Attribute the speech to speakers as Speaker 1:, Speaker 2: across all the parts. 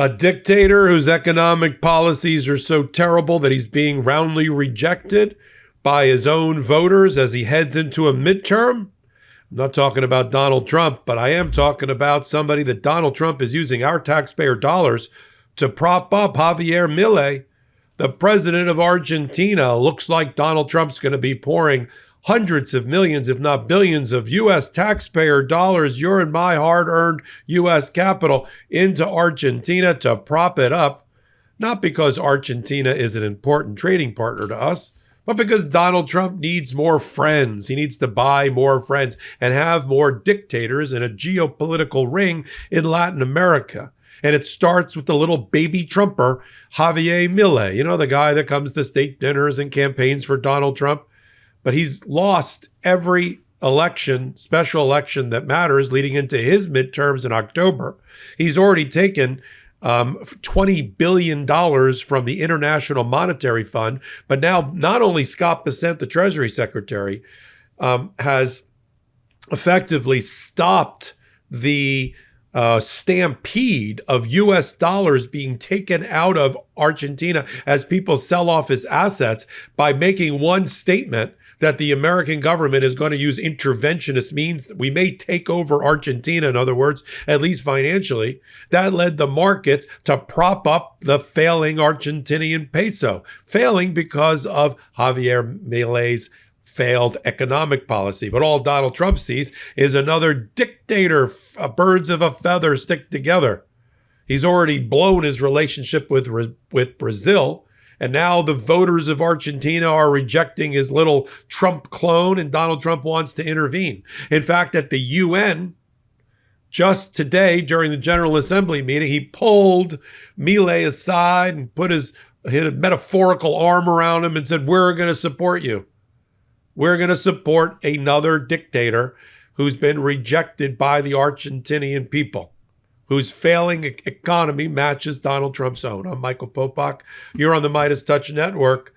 Speaker 1: A dictator whose economic policies are so terrible that he's being roundly rejected by his own voters as he heads into a midterm? I'm not talking about Donald Trump, but I am talking about somebody that Donald Trump is using our taxpayer dollars to prop up. Javier Milei, the president of Argentina. Looks like Donald Trump's going to be pouring hundreds of millions, if not billions, of U.S. taxpayer dollars, your and my hard-earned U.S. capital, into Argentina to prop it up, not because Argentina is an important trading partner to us, but because Donald Trump needs more friends. He needs to buy more friends and have more dictators in a geopolitical ring in Latin America. And it starts with the little baby Trumper, Javier Milei, you know, the guy that comes to state dinners and campaigns for Donald Trump. But he's lost every election, special election that matters leading into his midterms in October. He's already taken $20 billion from the International Monetary Fund. But now not only Scott Bessent, the Treasury Secretary, has effectively stopped the stampede of U.S. dollars being taken out of Argentina as people sell off his assets by making one statement that the American government is going to use interventionist means. We may take over Argentina, in other words, at least financially. That led the markets to prop up the failing Argentinian peso, failing because of Javier Milei's failed economic policy. But all Donald Trump sees is another dictator. Birds of a feather stick together. He's already blown his relationship with Brazil. And now the voters of Argentina are rejecting his little Trump clone, and Donald Trump wants to intervene. In fact, at the UN, just today during the General Assembly meeting, he pulled Milei aside and hit a metaphorical arm around him and said, "We're going to support you. We're going to support another dictator who's been rejected by the Argentinian people, whose failing economy matches Donald Trump's own." I'm Michael Popok. You're on the MeidasTouch Network.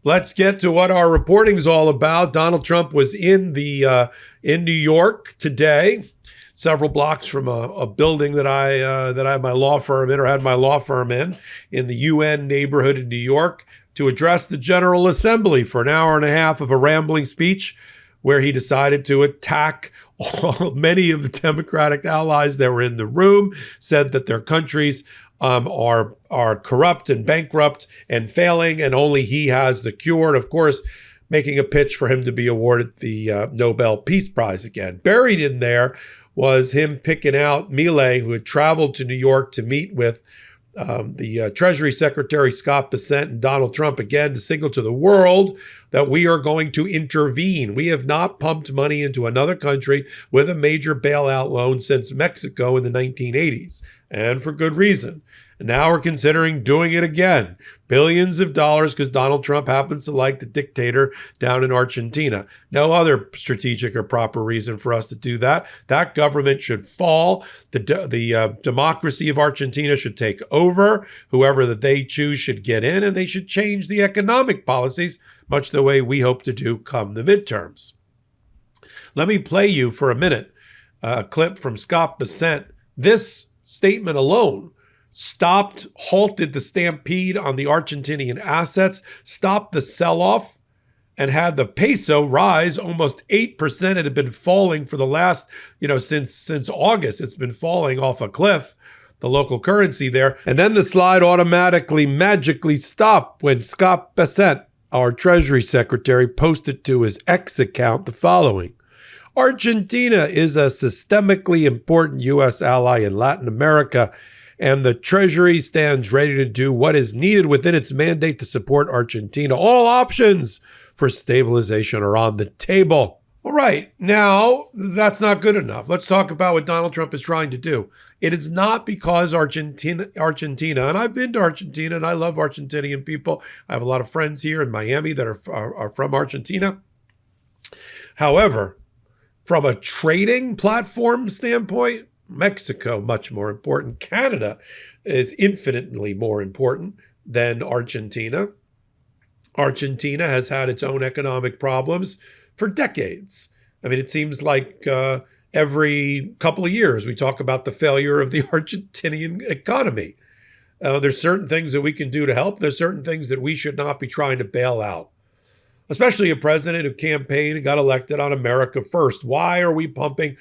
Speaker 1: Let's get to what our reporting is all about. Donald Trump was in New York today, several blocks from a building that I had my law firm in the UN neighborhood in New York, to address the General Assembly for an hour and a half of a rambling speech where he decided to attack many of the Democratic allies that were in the room, said that their countries are corrupt and bankrupt and failing, and only he has the cure. And of course, making a pitch for him to be awarded the Nobel Peace Prize again. Buried in there was him picking out Milei, who had traveled to New York to meet with the Treasury Secretary Scott Bessent and Donald Trump again to signal to the world that we are going to intervene. We have not pumped money into another country with a major bailout loan since Mexico in the 1980s, and for good reason. And now we're considering doing it again. Billions of dollars because Donald Trump happens to like the dictator down in Argentina. No other strategic or proper reason for us to do that. That government should fall. The democracy of Argentina should take over. Whoever that they choose should get in, and they should change the economic policies, much the way we hope to do come the midterms. Let me play you for a minute a clip from Scott Bessent. This statement alone halted the stampede on the Argentinian assets, stopped the sell-off, and had the peso rise almost 8%. It had been falling for the last, since August. It's been falling off a cliff, the local currency there. And then the slide automatically, magically stopped when Scott Bessent, our Treasury Secretary, posted to his X account the following: "Argentina is a systemically important U.S. ally in Latin America, and the Treasury stands ready to do what is needed within its mandate to support Argentina. All options for stabilization are on the table." All right, now that's not good enough. Let's talk about what Donald Trump is trying to do. It is not because Argentina, and I've been to Argentina and I love Argentinian people. I have a lot of friends here in Miami that are from Argentina. However, from a trading platform standpoint, Mexico, much more important. Canada is infinitely more important than Argentina. Argentina has had its own economic problems for decades. I mean, it seems like every couple of years we talk about the failure of the Argentinian economy. There's certain things that we can do to help. There's certain things that we should not be trying to bail out, especially a president who campaigned and got elected on America First. Why are we pumping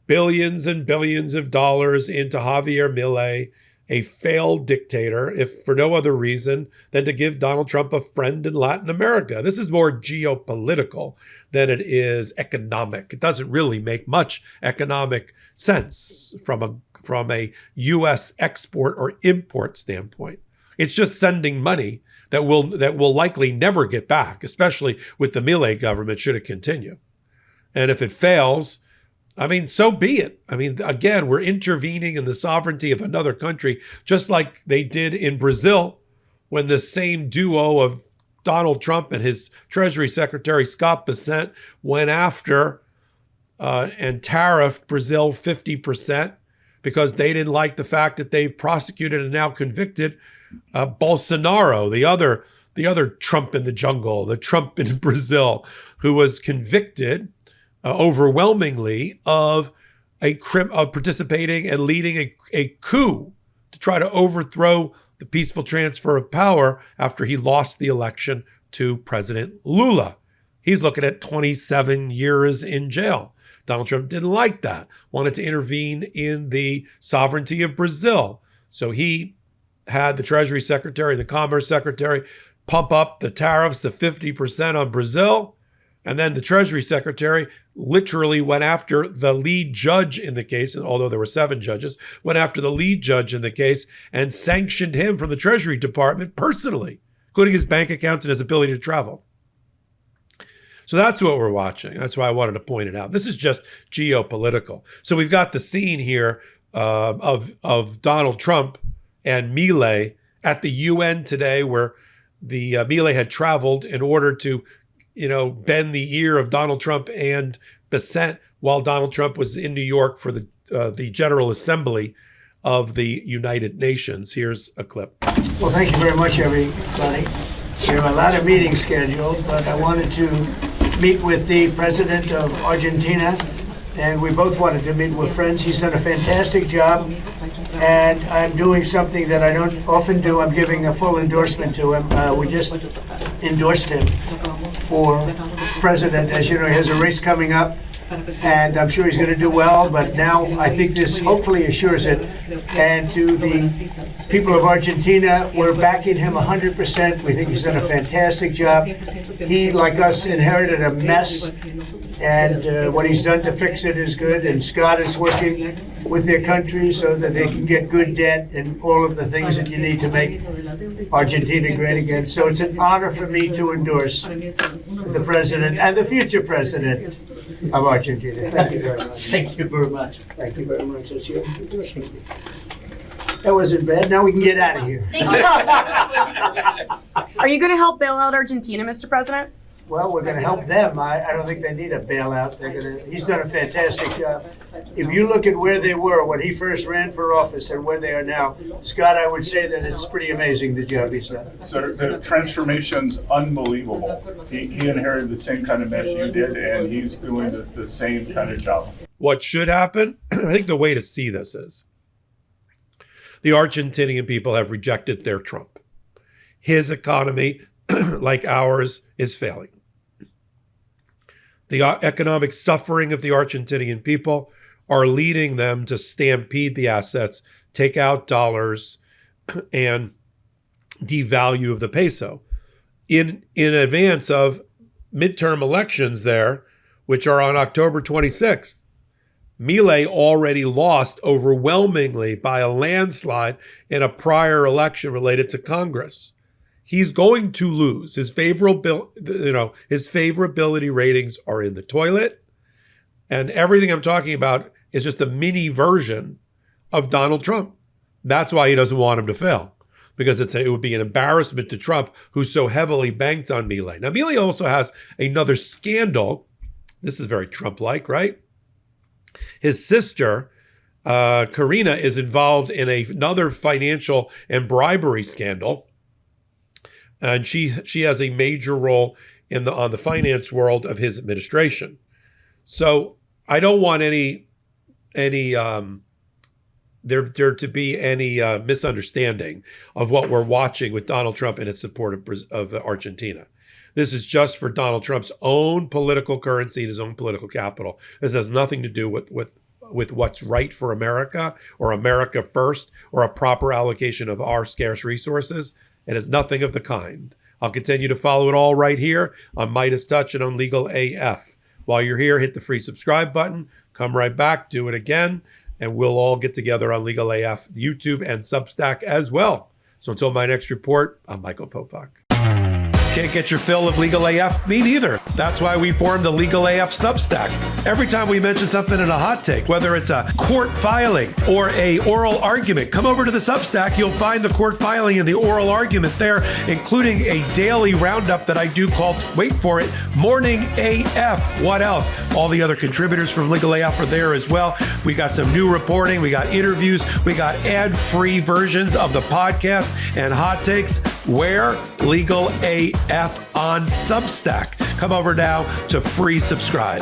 Speaker 1: billions and billions of dollars into Javier Milei, a failed dictator, if for no other reason than to give Donald Trump a friend in Latin America? This is more geopolitical than it is economic. It doesn't really make much economic sense from a U.S. export or import standpoint. It's just sending money that will likely never get back, especially with the Milei government, should it continue. And if it fails, I mean, so be it. I mean, again, we're intervening in the sovereignty of another country, just like they did in Brazil when the same duo of Donald Trump and his Treasury Secretary Scott Bessent went after and tariffed Brazil 50% because they didn't like the fact that they've prosecuted and now convicted Bolsonaro, the other Trump in the jungle, the Trump in Brazil, who was convicted overwhelmingly of participating and leading a coup to try to overthrow the peaceful transfer of power after he lost the election to President Lula. He's looking at 27 years in jail. Donald Trump didn't like that, wanted to intervene in the sovereignty of Brazil. So he had the Treasury Secretary, the Commerce Secretary, pump up the tariffs to 50% on Brazil. And then the Treasury Secretary literally went after the lead judge in the case, although there were 7 judges, went after the lead judge in the case and sanctioned him from the Treasury Department personally, including his bank accounts and his ability to travel. So that's what we're watching. That's why I wanted to point it out. This is just geopolitical. So we've got the scene here of Donald Trump and Milei at the UN today, where the Milei had traveled in order to bend the ear of Donald Trump and Bessent while Donald Trump was in New York for the General Assembly of the United Nations. Here's a clip.
Speaker 2: Well, thank you very much, everybody. We have a lot of meetings scheduled, but I wanted to meet with the President of Argentina, and we both wanted to meet with friends. He's done a fantastic job, and I'm doing something that I don't often do. I'm giving a full endorsement to him. We just endorsed him for president. As you know, he has a race coming up, and I'm sure he's going to do well, but now I think this hopefully assures it. And to the people of Argentina, we're backing him 100%. We think he's done a fantastic job. He, like us, inherited a mess, and what he's done to fix it is good. And Scott is working with their country so that they can get good debt and all of the things that you need to make Argentina great again. So it's an honor for me to endorse the president and the future president of Argentina. Thank you very much. Thank you very much. Thank you very much. That's you. That wasn't bad. Now we can get out of here.
Speaker 3: Are you going to help bail out Argentina, Mr. President?
Speaker 2: Well, we're going to help them. I don't think they need a bailout. He's done a fantastic job. If you look at where they were when he first ran for office and where they are now, Scott, I would say that it's pretty amazing the job he's done.
Speaker 4: So the transformation's unbelievable. He inherited the same kind of mess you did, and he's doing the same kind of job.
Speaker 1: What should happen? I think the way to see this is the Argentinian people have rejected their Trump. His economy, like ours, is failing. The economic suffering of the Argentinian people are leading them to stampede the assets, take out dollars, and devalue of the peso in advance of midterm elections there, which are on October 26th. Milei already lost overwhelmingly by a landslide in a prior election related to Congress. He's going to lose. His favorability ratings are in the toilet. And everything I'm talking about is just a mini version of Donald Trump. That's why he doesn't want him to fail, because it would be an embarrassment to Trump, who's so heavily banked on Milei. Now, Milei also has another scandal. This is very Trump-like, right? His sister, Karina, is involved in another financial and bribery scandal. And she has a major role on the finance world of his administration. So I don't want any there to be any misunderstanding of what we're watching with Donald Trump and his support of Argentina. This is just for Donald Trump's own political currency and his own political capital. This has nothing to do with what's right for America or America first or a proper allocation of our scarce resources. It is nothing of the kind. I'll continue to follow it all right here on MeidasTouch and on Legal AF. While you're here, hit the free subscribe button. Come right back, do it again, and we'll all get together on Legal AF, YouTube, and Substack as well. So until my next report, I'm Michael Popok. Can't get your fill of Legal AF? Me neither. That's why we formed the Legal AF Substack. Every time we mention something in a hot take, whether it's a court filing or a oral argument, come over to the Substack. You'll find the court filing and the oral argument there, including a daily roundup that I do called, wait for it, Morning AF. What else? All the other contributors from Legal AF are there as well. We got some new reporting. We got interviews. We got ad-free versions of the podcast and hot takes. Where? Legal AF on Substack. Come over now to free subscribe.